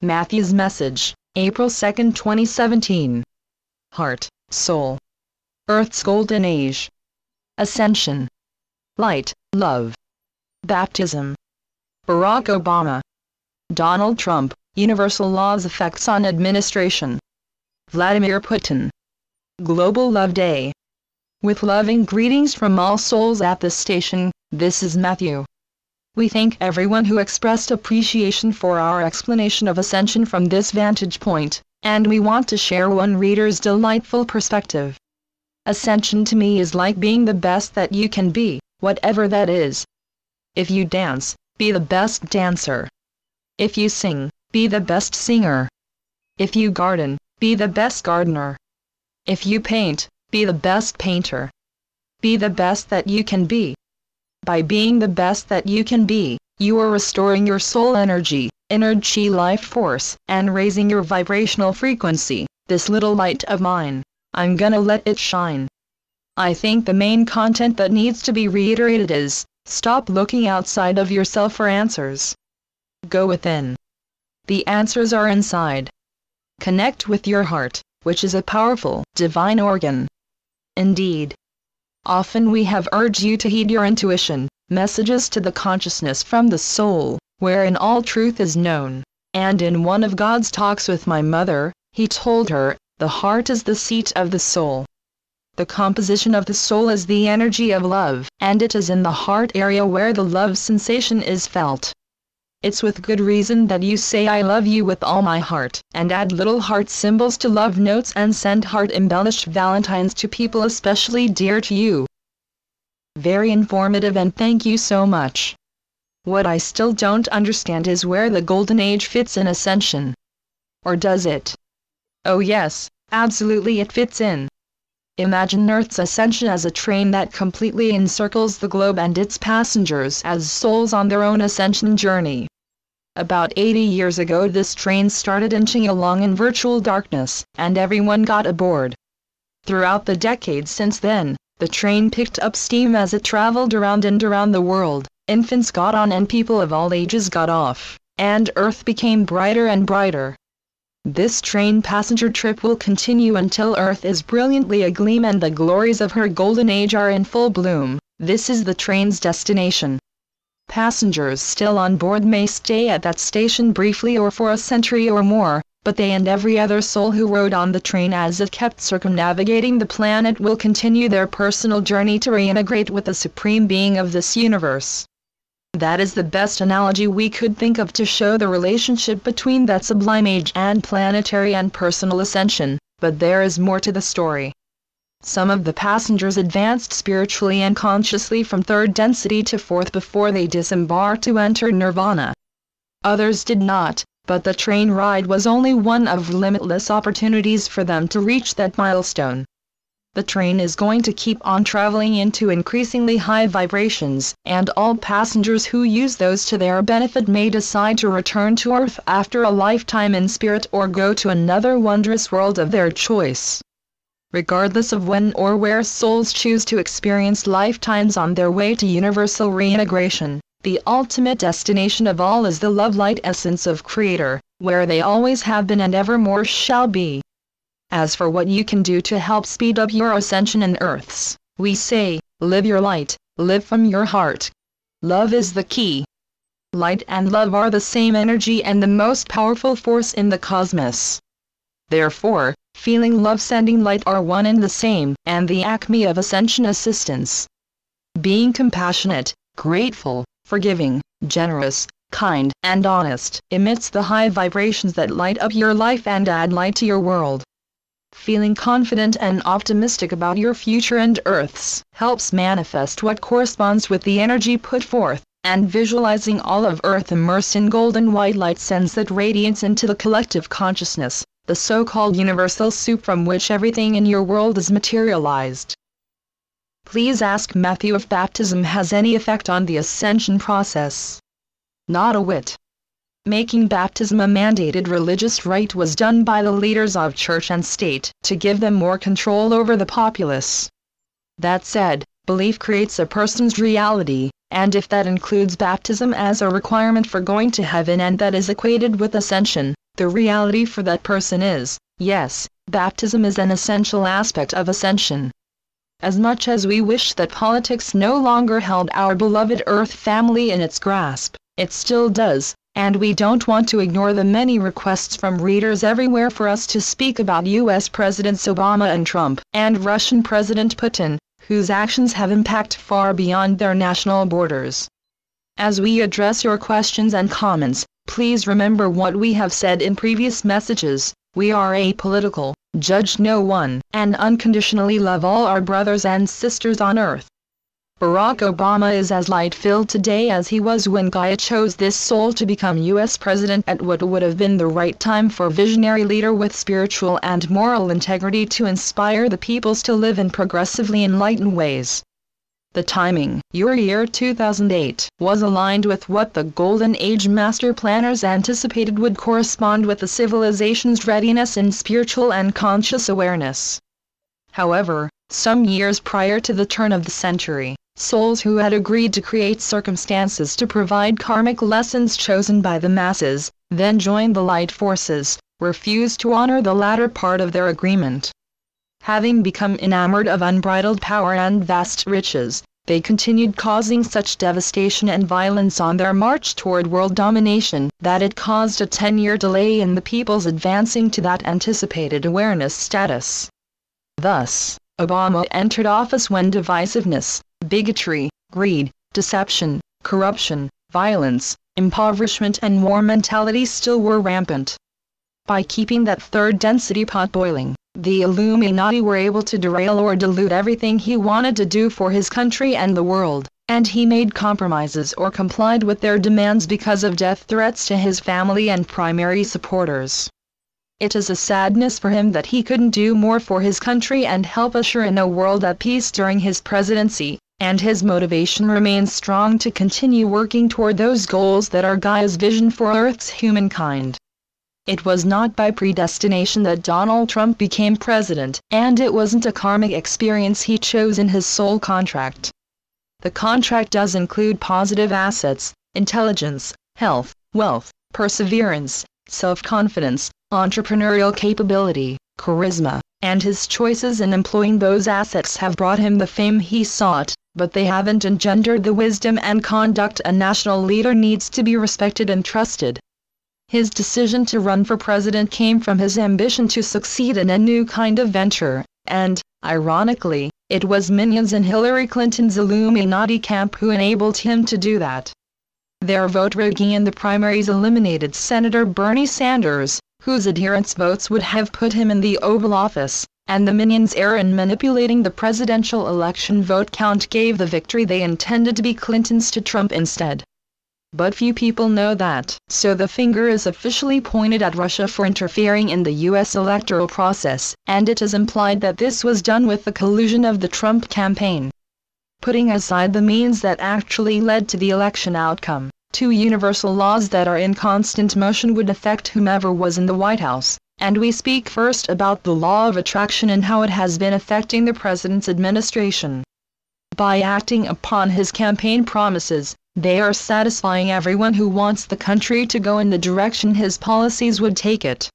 Matthew's message, April 2, 2017. Heart, soul. Earth's golden age. Ascension. Light, love. Baptism. Barack Obama. Donald Trump, universal law's effects on administration. Vladimir Putin. Global Love Day. With loving greetings from all souls at this station, this is Matthew. We thank everyone who expressed appreciation for our explanation of ascension from this vantage point, and we want to share one reader's delightful perspective. Ascension to me is like being the best that you can be, whatever that is. If you dance, be the best dancer. If you sing, be the best singer. If you garden, be the best gardener. If you paint, be the best painter. Be the best that you can be. By being the best that you can be, you are restoring your soul energy, energy life force, and raising your vibrational frequency. This little light of mine, I'm gonna let it shine. I think the main content that needs to be reiterated is, stop looking outside of yourself for answers. Go within. The answers are inside. Connect with your heart, which is a powerful, divine organ. Indeed. Often we have urged you to heed your intuition, messages to the consciousness from the soul, wherein all truth is known. And in one of God's talks with my mother, he told her, the heart is the seat of the soul. The composition of the soul is the energy of love, and it is in the heart area where the love sensation is felt. It's with good reason that you say I love you with all my heart, and add little heart symbols to love notes and send heart-embellished valentines to people especially dear to you. Very informative, and thank you so much. What I still don't understand is where the golden age fits in ascension. Or does it? Oh yes, absolutely it fits in. Imagine Earth's ascension as a train that completely encircles the globe and its passengers as souls on their own ascension journey. About 80 years ago this train started inching along in virtual darkness, and everyone got aboard. Throughout the decades since then, the train picked up steam as it traveled around and around the world. Infants got on and people of all ages got off, and Earth became brighter and brighter. This train passenger trip will continue until Earth is brilliantly agleam and the glories of her golden age are in full bloom. This is the train's destination. Passengers still on board may stay at that station briefly or for a century or more, but they and every other soul who rode on the train as it kept circumnavigating the planet will continue their personal journey to reintegrate with the supreme being of this universe. That is the best analogy we could think of to show the relationship between that sublime age and planetary and personal ascension, but there is more to the story. Some of the passengers advanced spiritually and consciously from third density to fourth before they disembarked to enter nirvana. Others did not, but the train ride was only one of limitless opportunities for them to reach that milestone. The train is going to keep on traveling into increasingly high vibrations, and all passengers who use those to their benefit may decide to return to Earth after a lifetime in spirit or go to another wondrous world of their choice. Regardless of when or where souls choose to experience lifetimes on their way to universal reintegration, the ultimate destination of all is the love-light essence of Creator, where they always have been and evermore shall be. As for what you can do to help speed up your ascension in Earth's, we say, live your light, live from your heart. Love is the key. Light and love are the same energy and the most powerful force in the cosmos. Therefore, feeling love sending light are one and the same, and the acme of ascension assistance. Being compassionate, grateful, forgiving, generous, kind, and honest emits the high vibrations that light up your life and add light to your world. Feeling confident and optimistic about your future and Earth's helps manifest what corresponds with the energy put forth, and visualizing all of Earth immersed in golden white light sends that radiance into the collective consciousness, the so-called universal soup from which everything in your world is materialized. Please ask Matthew if baptism has any effect on the ascension process. Not a whit. Making baptism a mandated religious rite was done by the leaders of church and state to give them more control over the populace. That said, belief creates a person's reality, and if that includes baptism as a requirement for going to heaven and that is equated with ascension, The reality for that person is, yes, baptism is an essential aspect of ascension. As much as we wish that politics no longer held our beloved Earth family in its grasp, it still does, and we don't want to ignore the many requests from readers everywhere for us to speak about US Presidents Obama and Trump, and Russian President Putin, whose actions have impact far beyond their national borders. As we address your questions and comments, please remember what we have said in previous messages. We are apolitical, judge no one, and unconditionally love all our brothers and sisters on earth. Barack Obama is as light-filled today as he was when Gaia chose this soul to become U.S. President at what would have been the right time for a visionary leader with spiritual and moral integrity to inspire the peoples to live in progressively enlightened ways. The timing, your year 2008, was aligned with what the Golden Age master planners anticipated would correspond with the civilization's readiness in spiritual and conscious awareness. However, some years prior to the turn of the century, souls who had agreed to create circumstances to provide karmic lessons chosen by the masses, then joined the light forces, refused to honor the latter part of their agreement. Having become enamored of unbridled power and vast riches, they continued causing such devastation and violence on their march toward world domination that it caused a 10-year delay in the people's advancing to that anticipated awareness status. Thus, Obama entered office when divisiveness, bigotry, greed, deception, corruption, violence, impoverishment and war mentality still were rampant. By keeping that third density pot boiling, the Illuminati were able to derail or dilute everything he wanted to do for his country and the world, and he made compromises or complied with their demands because of death threats to his family and primary supporters. It is a sadness for him that he couldn't do more for his country and help usher in a world at peace during his presidency, and his motivation remains strong to continue working toward those goals that are Gaia's vision for Earth's humankind. It was not by predestination that Donald Trump became president, and it wasn't a karmic experience he chose in his soul contract. The contract does include positive assets, intelligence, health, wealth, perseverance, self-confidence, entrepreneurial capability, charisma, and his choices in employing those assets have brought him the fame he sought, but they haven't engendered the wisdom and conduct a national leader needs to be respected and trusted. His decision to run for president came from his ambition to succeed in a new kind of venture, and, ironically, it was minions in Hillary Clinton's Illuminati camp who enabled him to do that. Their vote rigging in the primaries eliminated Senator Bernie Sanders, whose adherents' votes would have put him in the Oval Office, and the minions' error in manipulating the presidential election vote count gave the victory they intended to be Clinton's to Trump instead. But few people know that, so the finger is officially pointed at Russia for interfering in the U.S. electoral process, and it is implied that this was done with the collusion of the Trump campaign. Putting aside the means that actually led to the election outcome, two universal laws that are in constant motion would affect whomever was in the White House, and we speak first about the law of attraction and how it has been affecting the president's administration. By acting upon his campaign promises, they are satisfying everyone who wants the country to go in the direction his policies would take it.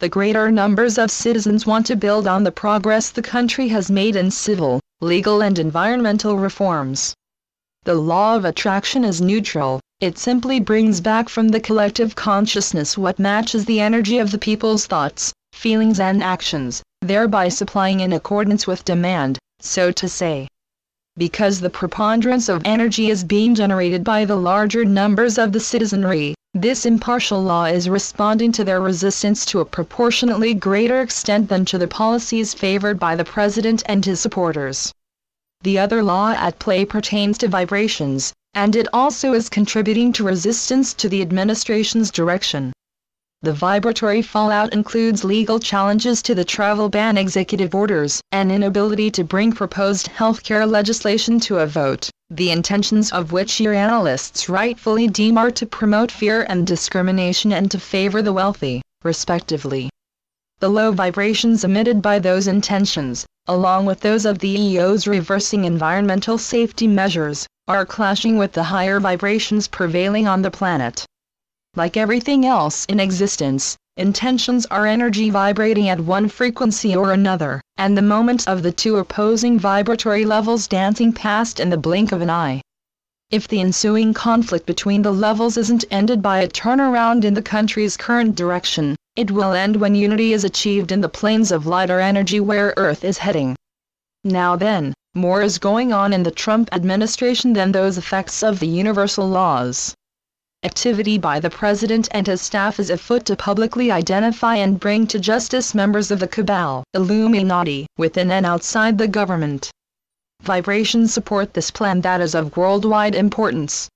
The greater numbers of citizens want to build on the progress the country has made in civil, legal and environmental reforms. The law of attraction is neutral, it simply brings back from the collective consciousness what matches the energy of the people's thoughts, feelings and actions, thereby supplying in accordance with demand, so to say. Because the preponderance of energy is being generated by the larger numbers of the citizenry, this impartial law is responding to their resistance to a proportionately greater extent than to the policies favored by the president and his supporters. The other law at play pertains to vibrations, and it also is contributing to resistance to the administration's direction. The vibratory fallout includes legal challenges to the travel ban executive orders, an inability to bring proposed healthcare legislation to a vote, the intentions of which your analysts rightfully deem are to promote fear and discrimination and to favor the wealthy, respectively. The low vibrations emitted by those intentions, along with those of the EOs reversing environmental safety measures, are clashing with the higher vibrations prevailing on the planet. Like everything else in existence, Intentions are energy vibrating at one frequency or another, and the moment of the two opposing vibratory levels dancing past in the blink of an eye. If the ensuing conflict between the levels isn't ended by a turnaround in the country's current direction, it will end when unity is achieved in the planes of lighter energy where Earth is heading. Now then, more is going on in the Trump administration than those effects of the universal laws. Activity by the president and his staff is afoot to publicly identify and bring to justice members of the cabal, Illuminati, within and outside the government. Vibrations support this plan that is of worldwide importance.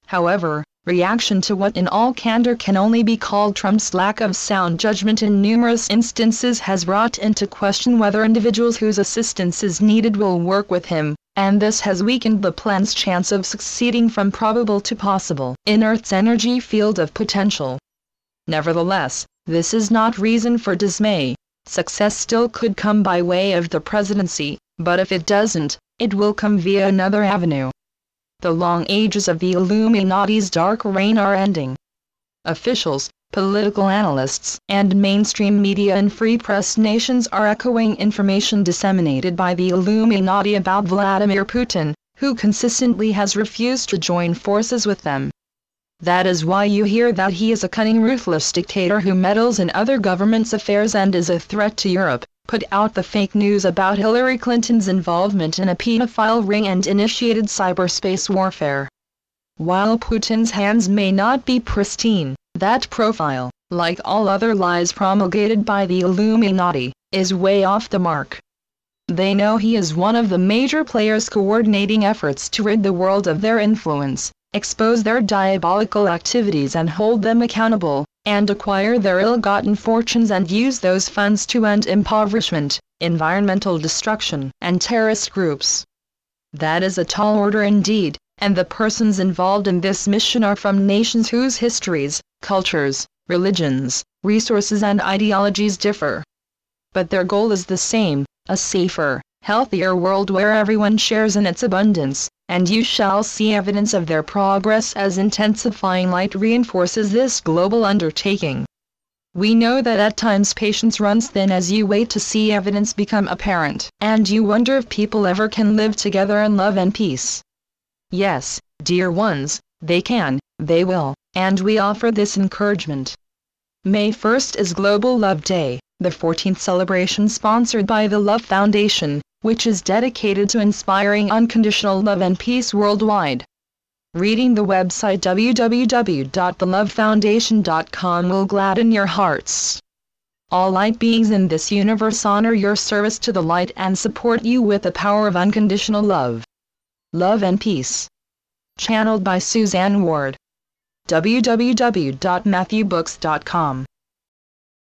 However, reaction to what in all candor can only be called Trump's lack of sound judgment in numerous instances has brought into question whether individuals whose assistance is needed will work with him, and this has weakened the plan's chance of succeeding from probable to possible in Earth's energy field of potential. Nevertheless, this is not reason for dismay. Success still could come by way of the presidency, but if it doesn't, it will come via another avenue. The long ages of the Illuminati's dark reign are ending. Officials, political analysts, and mainstream media and free press nations are echoing information disseminated by the Illuminati about Vladimir Putin, who consistently has refused to join forces with them. That is why you hear that he is a cunning, ruthless dictator who meddles in other governments' affairs and is a threat to Europe, put out the fake news about Hillary Clinton's involvement in a pedophile ring and initiated cyberspace warfare. While Putin's hands may not be pristine, that profile, like all other lies promulgated by the Illuminati, is way off the mark. They know he is one of the major players coordinating efforts to rid the world of their influence, expose their diabolical activities and hold them accountable, and acquire their ill-gotten fortunes and use those funds to end impoverishment, environmental destruction, and terrorist groups. That is a tall order indeed, and the persons involved in this mission are from nations whose histories, cultures, religions, resources and ideologies differ. But their goal is the same, a safer, healthier world where everyone shares in its abundance, and you shall see evidence of their progress as intensifying light reinforces this global undertaking. We know that at times patience runs thin as you wait to see evidence become apparent, and you wonder if people ever can live together in love and peace. Yes, dear ones, they can, they will, and we offer this encouragement. May 1st is Global Love Day, the 14th celebration sponsored by the Love Foundation, which is dedicated to inspiring unconditional love and peace worldwide. Reading the website www.thelovefoundation.com will gladden your hearts. All light beings in this universe honor your service to the light and support you with the power of unconditional love. Love and Peace. Channeled by Suzanne Ward. www.matthewbooks.com